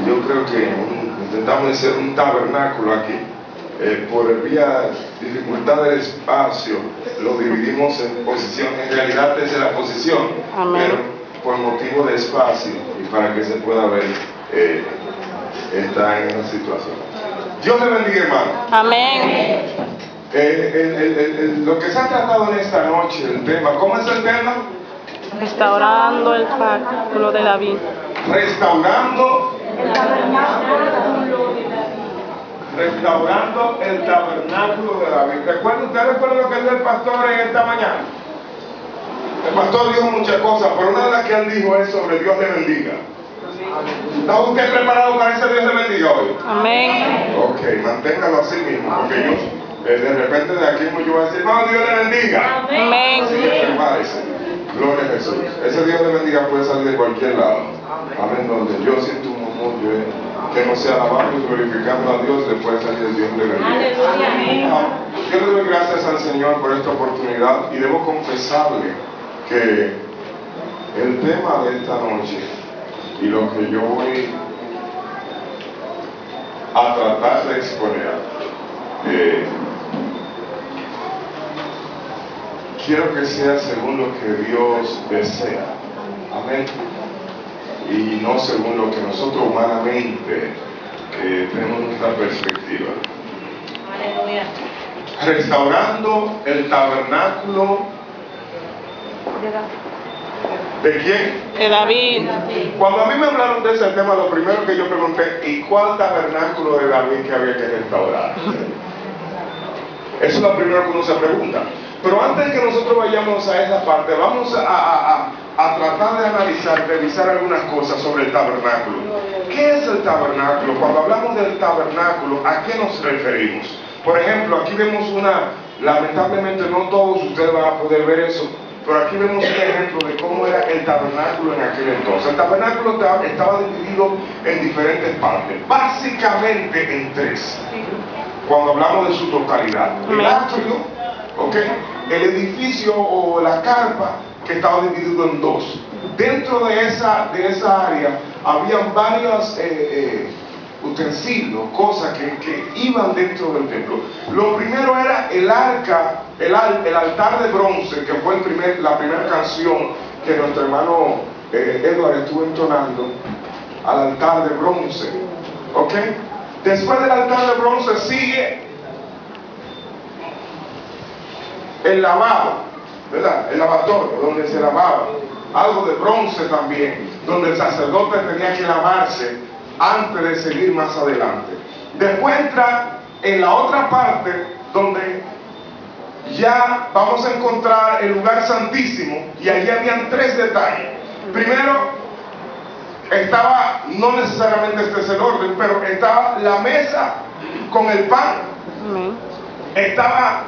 yo creo que intentamos hacer un tabernáculo aquí. Por vía dificultad del espacio, lo dividimos en posición. En realidad esa es la posición, pero por motivo de espacio y para que se pueda ver, está en esa situación. Dios le bendiga, hermano. Amén. Lo que se ha tratado en esta noche, el tema, ¿cómo es el tema? Restaurando el tabernáculo de David. Restaurando el tabernáculo de David. ¿Usted recuerda lo que dijo el pastor en esta mañana? El pastor dijo muchas cosas, pero una de las que él dijo es sobre Dios le bendiga. ¿Está usted preparado para ese Dios le bendiga hoy? Amén. Ok, manténgalo así mismo, porque yo, de repente de aquí yo voy a decir, no, Dios le bendiga. Amén. Así que prepárese. Gloria a Jesús. Ese Dios le bendiga puede salir de cualquier lado. Amén. Donde yo siento un murmullo, que no sea alabando y glorificando a Dios, le puede salir el Dios le bendiga. Yo le doy gracias al Señor por esta oportunidad y debo confesarle que el tema de esta noche y lo que yo voy a tratar de exponer, quiero que sea según lo que Dios desea. Amén. Y no según lo que nosotros humanamente tenemos nuestra perspectiva. Aleluya. Restaurando el tabernáculo. ¿De quién? De David. Cuando a mí me hablaron de ese tema, lo primero que yo pregunté, ¿y cuál tabernáculo de David que había que restaurar? Eso es lo primero que uno se pregunta. Pero antes de que nosotros vayamos a esa parte, vamos a tratar de analizar, revisar algunas cosas sobre el tabernáculo. ¿Qué es el tabernáculo? Cuando hablamos del tabernáculo, ¿a qué nos referimos? Por ejemplo, aquí vemos lamentablemente no todos ustedes van a poder ver eso, pero aquí vemos un ejemplo de cómo era el tabernáculo en aquel entonces. El tabernáculo estaba dividido en diferentes partes, básicamente en tres. Cuando hablamos de su totalidad, el atrio, el edificio o la carpa, que estaba dividido en dos. Dentro de esa área habían varios utensilios, cosas que iban dentro del templo. Lo primero era el arca, el altar de bronce, que fue la primera canción que nuestro hermano Edward estuvo entonando, al altar de bronce. Después del altar de bronce sigue el lavabo, ¿verdad? El lavatorio, donde se lavaba. Algo de bronce también, donde el sacerdote tenía que lavarse antes de seguir más adelante. Después entra en la otra parte, donde ya vamos a encontrar el lugar santísimo, y allí habían tres detalles. Primero, estaba, no necesariamente este es el orden, pero estaba la mesa con el pan, estaba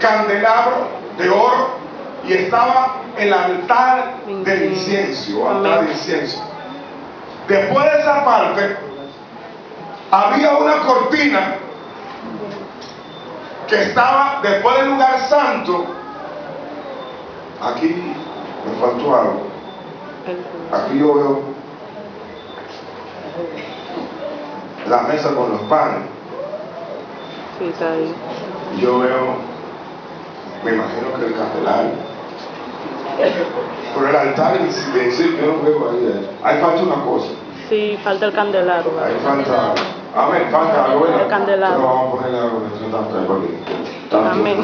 candelabro de oro, y estaba el altar del incienso, altar de incienso. Después de esa parte había una cortina que estaba después del lugar santo. Aquí me faltó algo. Aquí yo veo la mesa con los panes. Sí, está ahí. Yo veo, me imagino que el candelabro. Pero el altar en sí, yo no veo ahí. Ahí falta una cosa. Sí, falta el candelabro. Ahí falta. Amén, falta algo. El candelabro. Pero vamos a ponerle algo de eso. Amén.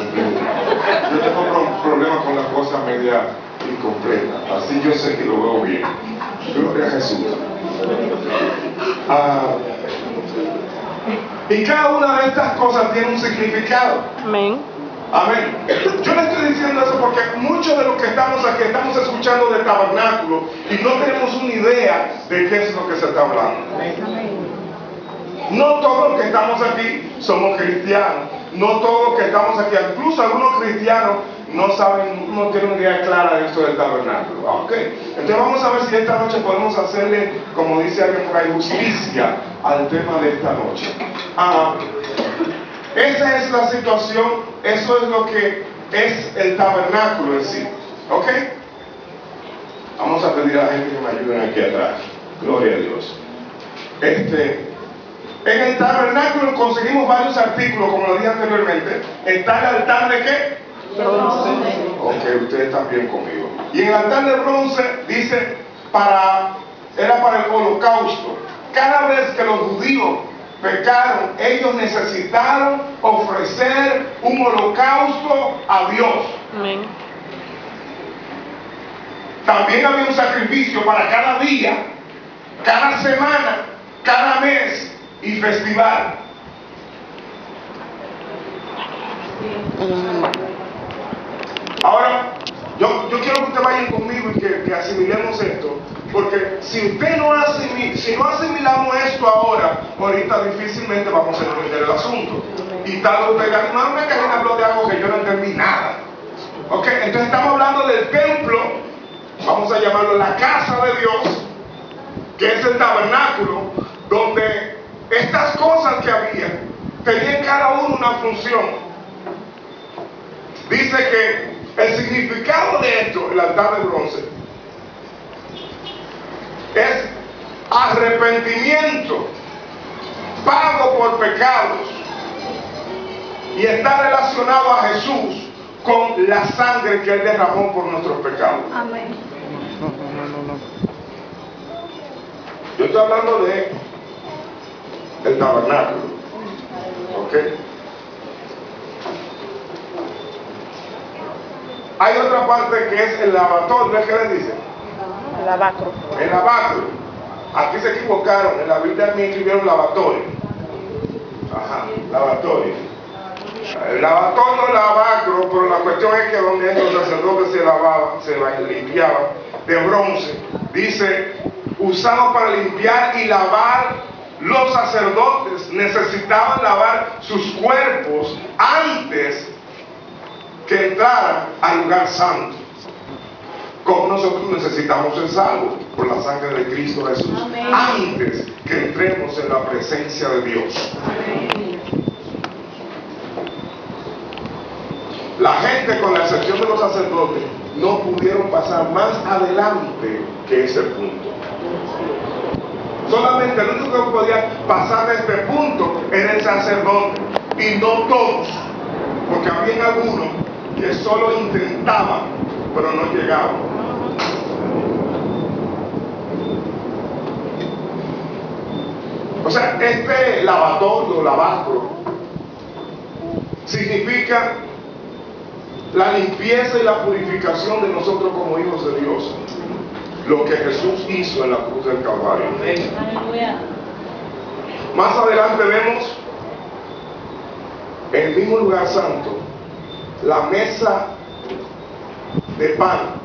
Yo tengo problemas con las cosas media incompletas. Así yo sé que lo veo bien. Gloria a Jesús. Y cada una de estas cosas tiene un significado. Amén. Amén. Yo le estoy diciendo eso porque muchos de los que estamos aquí estamos escuchando del tabernáculo y no tenemos una idea de qué es lo que se está hablando. No todos los que estamos aquí somos cristianos. No todos los que estamos aquí, incluso algunos cristianos no saben, no tienen una idea clara de esto del tabernáculo. Entonces vamos a ver si esta noche podemos hacerle, como dice alguien por ahí, justicia al tema de esta noche. Esa es la situación, eso es lo que es el tabernáculo en sí. Vamos a pedir a la gente que me ayuden aquí atrás. Gloria a Dios. En el tabernáculo conseguimos varios artículos, como lo dije anteriormente. Está el altar de ¿qué? Bronce. Ok, ustedes están bien conmigo. Y en el altar de bronce dice, era para el holocausto. Cada vez que los judíos pecaron, ellos necesitaron ofrecer un holocausto a Dios. Amén. También había un sacrificio para cada día, cada semana, cada mes y festival. Ahora, yo quiero que ustedes vayan conmigo y que asimilemos esto, porque si no asimilamos esto ahorita difícilmente vamos a entender el asunto. Y tal vez ustedes digan, no, que alguien habló de algo que yo no entendí nada. Ok, entonces estamos hablando del templo, vamos a llamarlo la casa de Dios, que es el tabernáculo, donde estas cosas que había tenían cada uno una función. Dice que el significado de esto, el altar de bronce, es arrepentimiento, pago por pecados, y está relacionado a Jesús con la sangre que Él derramó por nuestros pecados. Amén. Yo estoy hablando de el tabernáculo, ¿ok? Hay otra parte que es el lavatorio, ¿ves qué le dice? El lavacro. El lavacro. Aquí se equivocaron, en la Biblia me escribieron lavatorio. Ajá, lavatorio. El lavatorio, lavacro, pero la cuestión es que donde los sacerdotes se lavaban, se limpiaban, de bronce, dice, usado para limpiar y lavar. Los sacerdotes necesitaban lavar sus cuerpos antes que entraran al lugar santo. Como nosotros necesitamos ser salvos por la sangre de Cristo Jesús. Amén. Antes que entremos en la presencia de Dios. Amén. La gente, con la excepción de los sacerdotes, no pudieron pasar más adelante que ese punto. Solamente el único que podía pasar de este punto era el sacerdote, y no todos, porque había algunos que solo intentaban, pero no llegaban. O sea, este lavatorio, lavacro, significa la limpieza y la purificación de nosotros como hijos de Dios. Lo que Jesús hizo en la cruz del Calvario. Más adelante vemos en el mismo lugar santo la mesa de pan,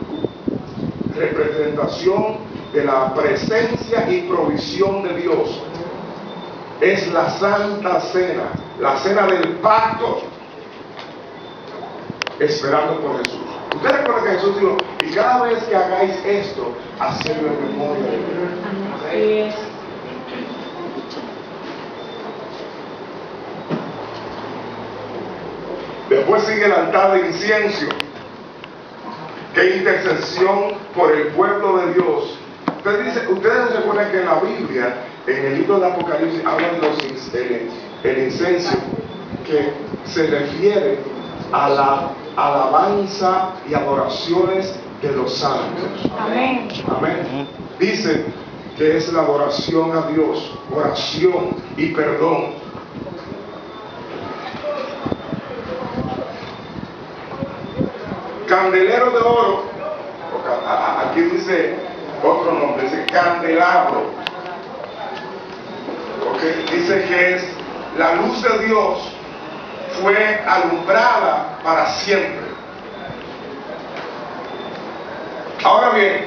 representación de la presencia y provisión de Dios. Es la Santa Cena, la cena del pacto, esperando por Jesús. Ustedes recuerdan que Jesús dijo, y cada vez que hagáis esto, hacedlo en memoria de mí. Después sigue el altar de incienso, que es intercesión por el pueblo de Dios. Ustedes se recuerdan que en la Biblia, en el libro de Apocalipsis, hablan de el incienso, que se refiere a la alabanza y adoraciones de los santos. Amén. Amén. Dice que es la adoración a Dios, oración y perdón. Candelero de oro, aquí dice otro nombre, dice candelabro. Okay. Dice que es la luz de Dios, fue alumbrada para siempre. Ahora bien,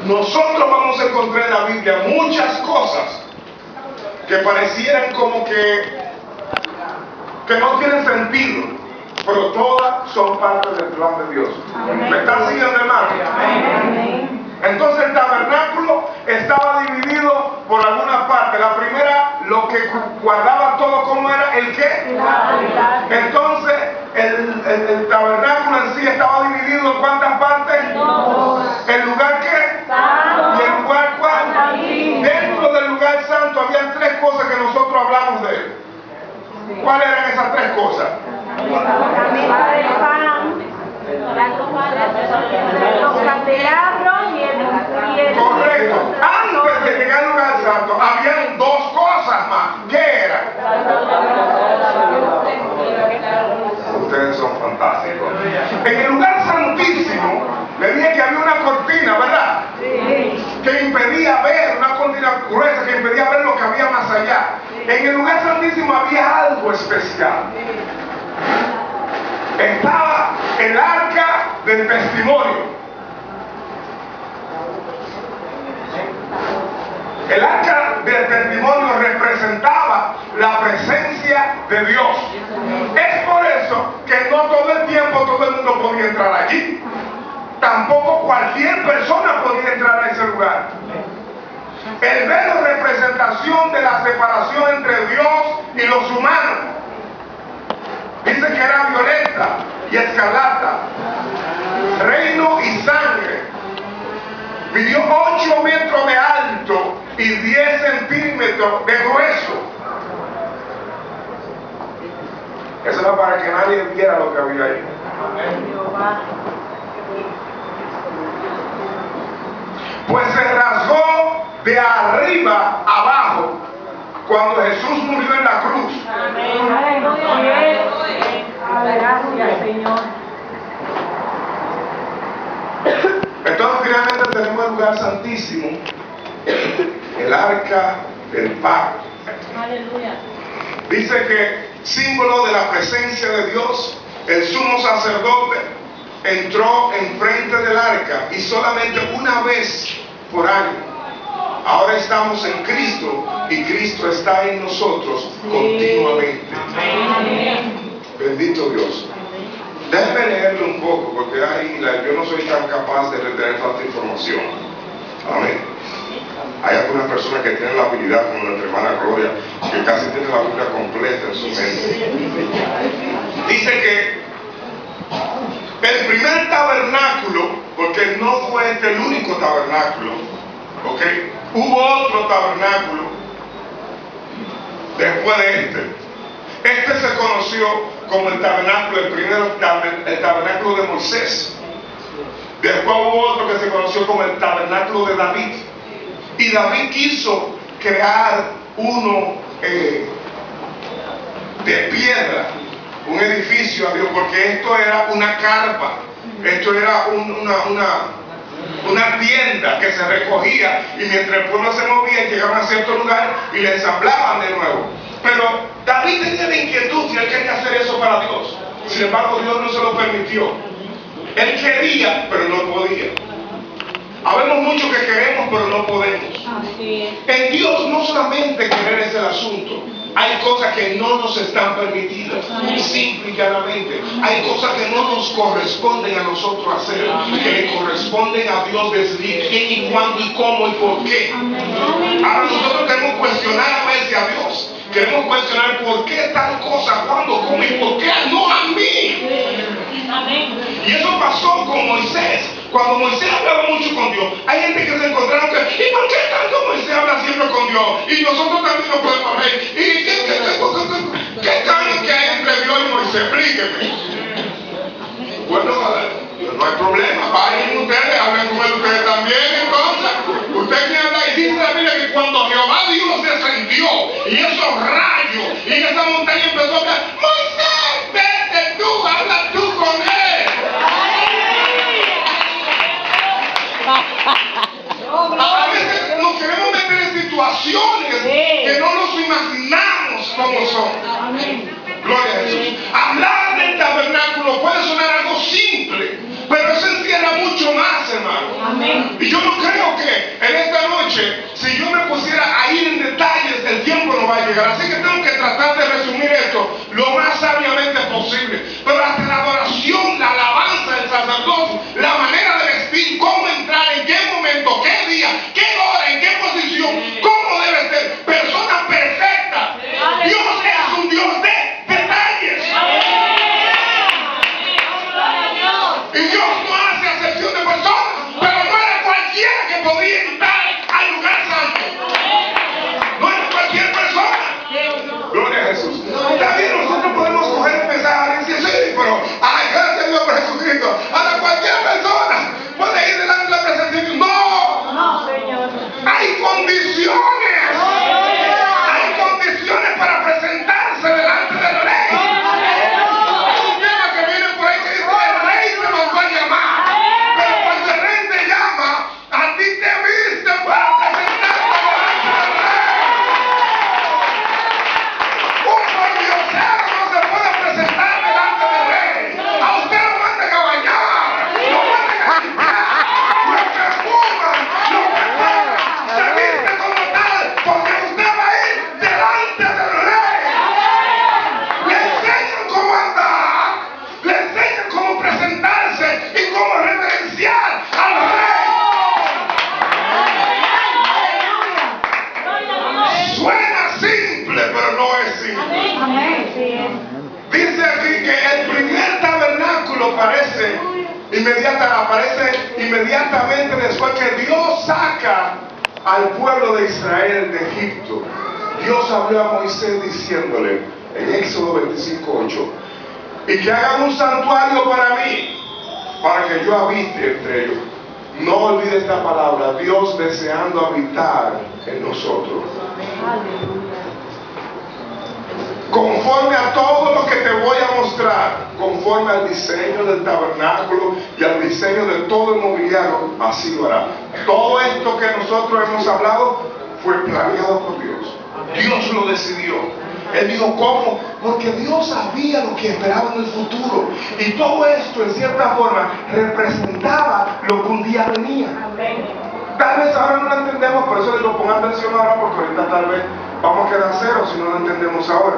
nosotros vamos a encontrar en la Biblia muchas cosas que parecieran como que no tienen sentido, pero todas son parte del plan de Dios. Amén. ¿Me están siguiendo, hermano? Amén. Entonces el tabernáculo estaba dividido por algunas partes. La primera, lo que guardaba todo, ¿cómo era? ¿El qué? Entonces el tabernáculo en sí estaba dividido en ¿cuántas partes? Dos. ¿El lugar qué? ¿Y el lugar cuál? ¿De ¿Cuáles eran esas tres cosas? La mesa del pan, los candelabros y el Correcto. Antes de llegar al lugar santo, habían dos cosas más. ¿Qué eran? Ustedes son fantásticos. En el lugar santísimo, le dije que había una cortina, ¿verdad? Que impedía ver, una cortina gruesa que impedía ver lo que había más allá. En el lugar santísimo había algo especial. Estaba el arca del testimonio. El arca del testimonio representaba la presencia de Dios. Es por eso que no todo el tiempo todo el mundo podía entrar allí. Tampoco cualquier persona podía entrar a ese lugar. El velo representación de la separación entre Dios y los humanos. Dice que era violeta y escarlata, reino y sangre. Midió 8 metros de alto y 10 centímetros de grueso. Eso era para que nadie viera lo que había ahí. Pues se rasgó de arriba abajo cuando Jesús murió en la cruz. Gracias, Señor. Entonces finalmente tenemos el lugar santísimo, el arca del pacto. Aleluya. Dice que símbolo de la presencia de Dios, el sumo sacerdote entró enfrente del arca y solamente una vez por año. Ahora estamos en Cristo y Cristo está en nosotros continuamente. Bendito Dios. Déjame leerlo un poco porque yo no soy tan capaz de retener tanta información. Amén. Hay algunas personas que tienen la habilidad, como nuestra hermana Gloria, que casi tiene la Biblia completa en su mente. Dice que el primer tabernáculo, porque no fue este el único tabernáculo, ¿ok? Hubo otro tabernáculo después de este. Este se conoció como el tabernáculo, el tabernáculo de Moisés. Después hubo otro que se conoció como el tabernáculo de David. Y David quiso crear uno de piedra, un edificio a Dios, porque esto era una carpa, esto era una tienda que se recogía y mientras el pueblo se movía llegaban a cierto lugar y le ensamblaban de nuevo. Pero David tenía la inquietud y él quería hacer eso para Dios. Sin embargo, Dios no se lo permitió. Él quería, pero no podía. Habemos mucho que queremos, pero no podemos. En Dios no solamente querer es el asunto. Hay cosas que no nos están permitidas, simple y llanamente. Hay cosas que no nos corresponden a nosotros hacer, que le corresponden a Dios decidir quién y cuándo y cómo y por qué. Ahora nosotros queremos cuestionar a veces a Dios. Queremos cuestionar por qué tal cosa, cuándo, cómo y por qué no a mí. Y eso pasó con Moisés. Cuando Moisés hablaba mucho con Dios, hay gente que se encontraron que, ¿y por qué tanto Moisés habla siempre con Dios? Y nosotros también no podemos reír. ¿Y qué cambio que hay entre Dios y Moisés? Explíqueme. Bueno, no hay problema. Vayan ustedes, hablen con él ustedes también. Entonces, usted que habla y dice la Biblia que cuando Jehová Dios descendió y esos rayos y esa montaña empezó a hablar, Moisés, vete tú, habla tú con él. A veces nos queremos meter en situaciones que no nos imaginamos cómo son. Gloria a Jesús. Hablar del tabernáculo puede sonar algo simple, pero eso encierra mucho más, hermano. Y yo no creo que en esta noche, si yo me pusiera a ir en detalles, el tiempo no va a llegar. Así que tengo que tratar de resumir esto lo más sabiamente posible. Pero hasta la adoración, la alabanza del sacerdocio, la manera de vestir, cómo entrar, en qué momento, qué día, qué hora, en qué posición, cómo debe ser. Persona perfecta. Dios es un Dios de detalles. Y Dios no hace acepción de personas, pero no era cualquiera que podía entrar al lugar Cristo. Ahora cualquier persona puede ir delante de la presencia de Dios. No, No, Señor. hay condiciones. Hay condiciones para presentarse delante del Rey. Hay un tema que viene por ahí que dice: el Rey te mandó a llamar. Pero cuando el Rey te llama, a ti te viste para presentarte delante del Rey. Un pordiosero no se puede presentar delante del Rey. A usted lo mandan a bañar, lo mandan a limpiar, lo perfuman, lo preparan, se viste como tal, porque usted va a ir delante del Rey. Le enseñan cómo andar, le enseñan cómo presentarse y cómo reverenciar al Rey. Suena simple, pero no es simple. Amén. Sí. Dice aquí que el primer tabernáculo aparece inmediatamente después que Dios saca al pueblo de Israel de Egipto. Dios habló a Moisés diciéndole en Éxodo 25:8: y que hagan un santuario para mí, para que yo habite entre ellos. No olvide esta palabra: Dios deseando habitar en nosotros. Conforme a todo lo que te voy a mostrar, conforme al diseño del tabernáculo y al diseño de todo el mobiliario, así lo hará. Todo esto que nosotros hemos hablado fue planeado por Dios. Dios lo decidió. Él dijo: ¿cómo? Porque Dios sabía lo que esperaba en el futuro. Y todo esto, en cierta forma, representaba lo que un día venía. Tal vez ahora no lo entendemos, por eso digo: pongan atención ahora, porque ahorita tal vez vamos a quedar cero si no lo entendemos ahora.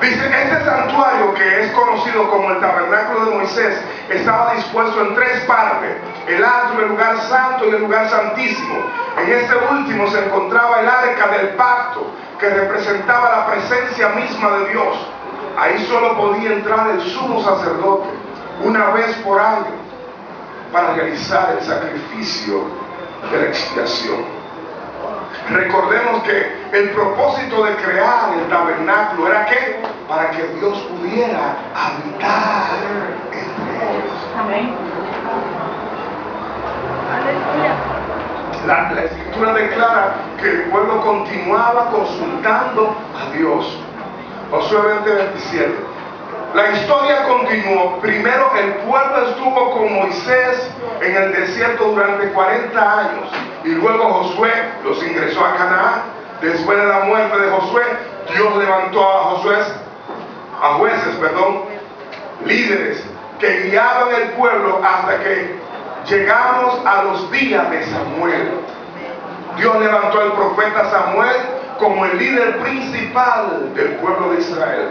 Dice: este santuario, que es conocido como el tabernáculo de Moisés, estaba dispuesto en tres partes: el atrio, el lugar santo y el lugar santísimo. En este último se encontraba el arca del pacto, que representaba la presencia misma de Dios. Ahí solo podía entrar el sumo sacerdote una vez por año para realizar el sacrificio de la expiación. Recordemos que el propósito de crear el tabernáculo era ¿qué? Para que Dios pudiera habitar entre ellos. Amén. La escritura declara que el pueblo continuaba consultando a Dios. Josué 20:27. La historia continuó. Primero el pueblo estuvo con Moisés en el desierto durante 40 años. Y luego Josué los ingresó a Canaán. Después de la muerte de Josué, Dios levantó a jueces, líderes que guiaban el pueblo hasta que llegamos a los días de Samuel. Dios levantó al profeta Samuel como el líder principal del pueblo de Israel.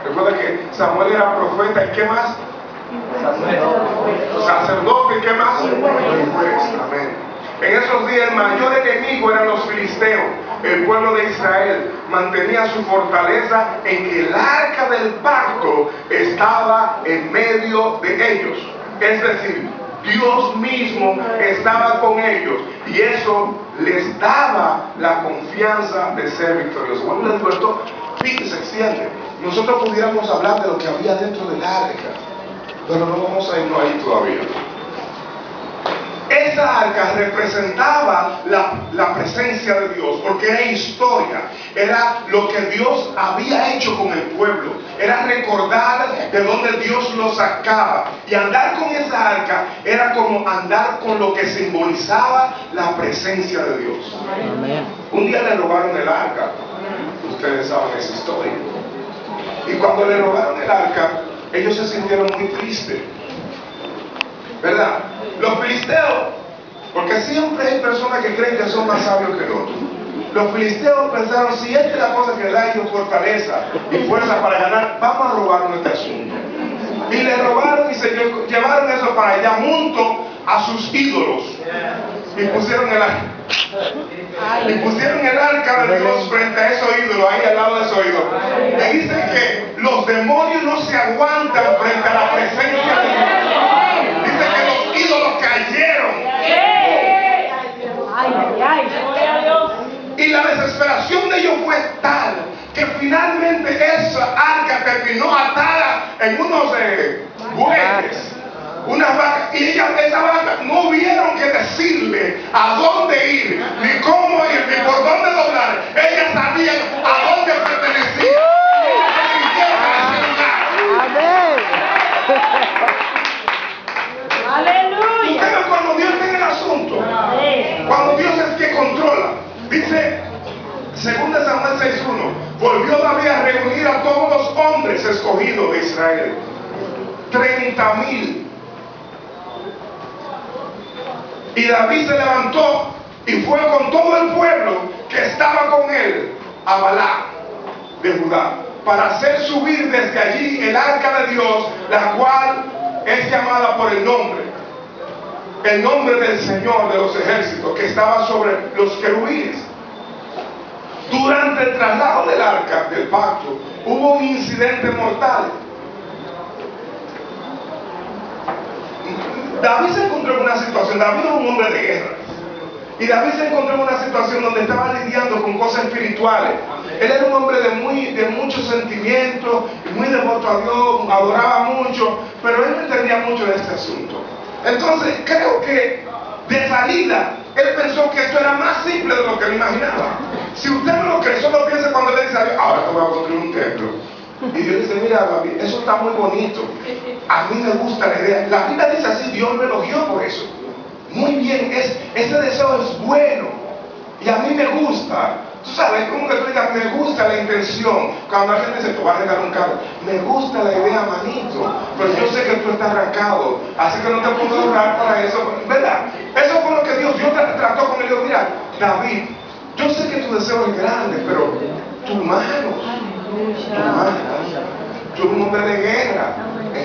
Recuerda que Samuel era profeta y ¿qué más? Sacerdote y ¿qué más? Amén. En esos días el mayor enemigo eran los filisteos. El pueblo de Israel mantenía su fortaleza en que el arca del pacto estaba en medio de ellos. Es decir, Dios mismo estaba con ellos y eso les daba la confianza de ser victoriosos. Cuando el puerto se extiende, nosotros pudiéramos hablar de lo que había dentro del arca, pero no vamos a irnos ahí todavía. Esa arca representaba la presencia de Dios, porque era historia, era lo que Dios había hecho con el pueblo, era recordar de dónde Dios lo sacaba. Y andar con esa arca era como andar con lo que simbolizaba la presencia de Dios. Amén. Un día le robaron el arca, ustedes saben esa historia. Y cuando le robaron el arca, ellos se sintieron muy tristes, ¿verdad? Los filisteos, porque siempre hay personas que creen que son más sabios que otros. Los filisteos pensaron: si esta es la cosa que da ellos fortaleza y fuerza para ganar, vamos a robarnos este asunto. Y le robaron y se llevaron eso para allá junto a sus ídolos. Y pusieron el arca. Y pusieron el arca de Dios frente a esos ídolos, ahí al lado de esos ídolos. Y dicen que los demonios no se aguantan frente a la presencia de Dios. Dice que los ídolos cayeron. Y la desesperación de ellos fue tal que finalmente esa arca terminó atada en unos bueyes, unas vacas, y esa vaca no hubieron que decirle a dónde ir, ni cómo ir, ni por dónde doblar. Ellas sabían a dónde pertenecía. Aleluya. Ustedes, cuando Dios tiene el asunto, cuando Dios es que controla, dice 2 Samuel 6:1, volvió David a reunir a todos los hombres escogidos de Israel, 30,000. Y David se levantó y fue con todo el pueblo que estaba con él a Balá de Judá, para hacer subir desde allí el arca de Dios, la cual es llamada por el nombre del Señor de los ejércitos, que estaba sobre los querubines. Durante el traslado del arca del pacto hubo un incidente mortal. David se encontró en una situación, David era un hombre de guerra, y David se encontró en una situación donde estaba lidiando con cosas espirituales. Él era un hombre de muchos sentimientos, muy devoto a Dios, adoraba mucho, pero él no entendía mucho de este asunto. Entonces creo que de salida él pensó que esto era más simple de lo que él imaginaba. Si usted no lo cree, solo piensa cuando le dice a Dios, ahora te voy a construir un templo. Y Dios dice, mira David, eso está muy bonito, a mí me gusta la idea. La Biblia dice así, Dios me elogió por eso. Muy bien, ese deseo es bueno y a mí me gusta. Tú sabes, como que tú digas, me gusta la intención. Cuando la gente dice, te vas a regalar un carro, me gusta la idea, manito, pero yo sé que tú estás arrancado, así que no te puedo orar para eso, ¿verdad? Eso fue lo que Dios trató con él. Mira, David, yo sé que tu deseo es grande, pero tus manos, tú eres un hombre de guerra,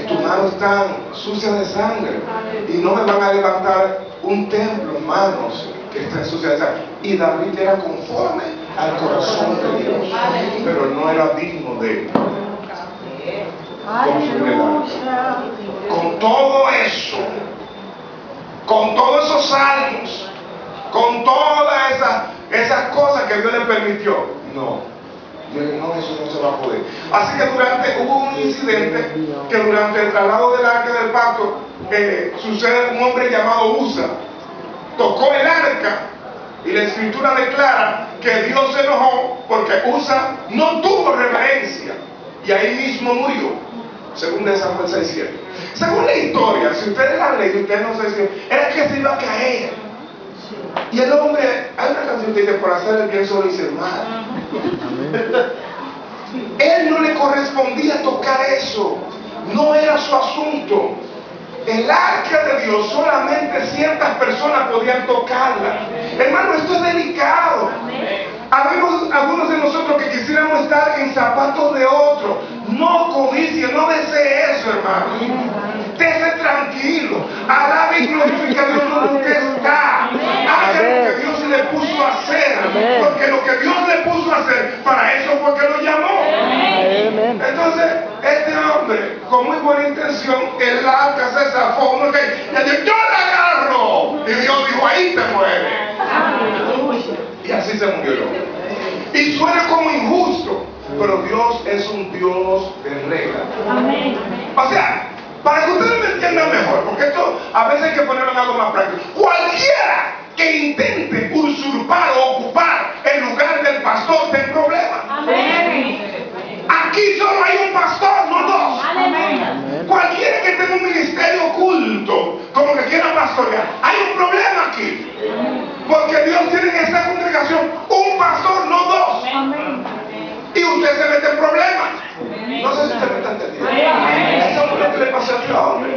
tus manos están sucias de sangre y no me van a levantar un templo, manos que están sucias de sangre. Y David era conforme al corazón de Dios, pero no era digno de construir el arca. Con todo eso, con todos esos salmos, con todas esas cosas que Dios le permitió, no, eso no se va a poder. Así que hubo un incidente que durante el traslado del arca del pacto sucede un hombre llamado Usa, tocó el arca y la escritura declara que Dios se enojó porque Usa no tuvo reverencia y ahí mismo murió, según de Samuel 6:7. Según la historia, si ustedes la leen, ustedes no se dicen, era que se iba a caer. Y el hombre, hay una canción que dice, por hacer el bien solo hice el mal. Él no le correspondía tocar eso, no era su asunto. El arca de Dios solamente ciertas personas podían tocarla. Hermano, esto es delicado. Habemos algunos de nosotros que quisiéramos estar en zapatos de otro. No codicie, no desee eso, hermano. Dese tranquilo, alabe y glorifique a Dios donde usted está. Haga lo que Dios le puso a hacer, porque lo que Dios le puso a hacer, para eso fue que lo llamó. Entonces, este hombre, con muy buena intención, el arca se zafó, y él dijo, yo la agarro. Y Dios dijo, ahí te mueres. Y así se murió el hombre. Y suena como injusto, pero Dios es un Dios de reglas. O sea, para que ustedes me entiendan mejor, porque esto a veces hay que ponerlo en algo más práctico. Cualquiera que intente usurpar o ocupar el lugar del pastor tiene problemas. Aquí solo hay un pastor, no dos. Cualquiera que tenga un ministerio oculto, como que quiera pastorear, hay un problema aquí. Porque Dios tiene en esta congregación un pastor, no dos. Y usted se mete en problemas. No sé si usted me está entendiendo. Eso es lo que le pasó a este hombre.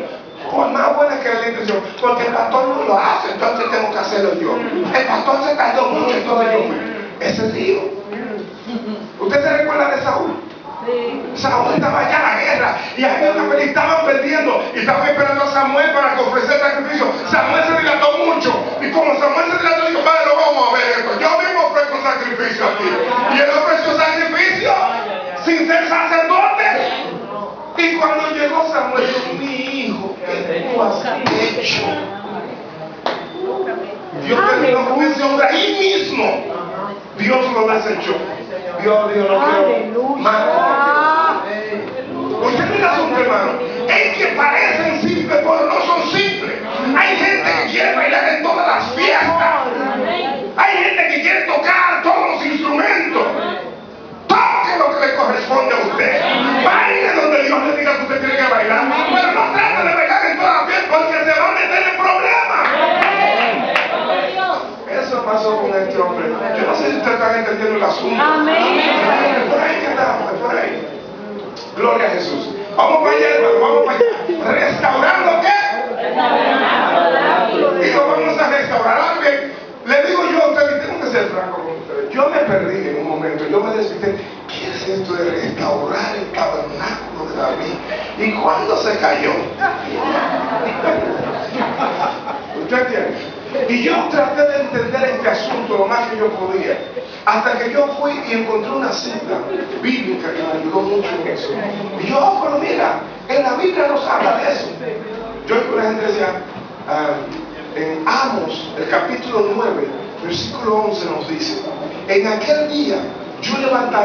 Por más buena que la intención, porque el pastor no lo hace, entonces tengo que hacerlo yo. El pastor se tardó mucho, entonces yo ese es Dios. ¿Usted se recuerda de Saúl? Saúl estaba allá en la guerra y había una pelea, estaban perdiendo y estaban esperando a Samuel para que ofreciera sacrificio. Samuel se dilató mucho y como Samuel se dilató, dijo, padre, vamos a ver esto, yo mismo ofrezco un sacrificio aquí. Y él ofreció sacrificio sin ser sacerdote. Y cuando llegó Samuel, dijo, mi hijo, ¿qué tú has hecho? Dios terminó con ese hombre ahí mismo. Dios lo desechó. Dios no quiero más. Usted mira asunto, hermano, es que parecen simples, pero no son simples. Hay gente que quiere bailar en todas las fiestas. Hay gente que quiere tocar todos los instrumentos. Toque lo que le corresponde a usted. Baile donde Dios le diga que usted tiene que bailar. Pero no trate de bailar en todas las fiestas porque se va a meter en problemas. Eso pasó con este hombre. Yo no sé si ustedes están entendiendo el asunto. Amén. Por ahí que andamos, por ahí. Gloria a Jesús. Vamos para allá, hermano, vamos para allá. ¿Restaurando qué? Y lo vamos a restaurar. Alguien, le digo yo a ustedes, tengo que ser franco con ustedes. Yo me perdí en un momento, yo me despisté. ¿Qué es esto de restaurar el tabernáculo de David? ¿Y cuándo se cayó? ¿Usted entiende? Y yo traté de entender este asunto lo más que yo podía, hasta que yo fui y encontré una cita bíblica que me ayudó mucho en eso. Y yo, pero mira, en la Biblia nos habla de eso. Yo la gente decía, en Amos, el capítulo 9, versículo 11 nos dice, en aquel día yo levantaré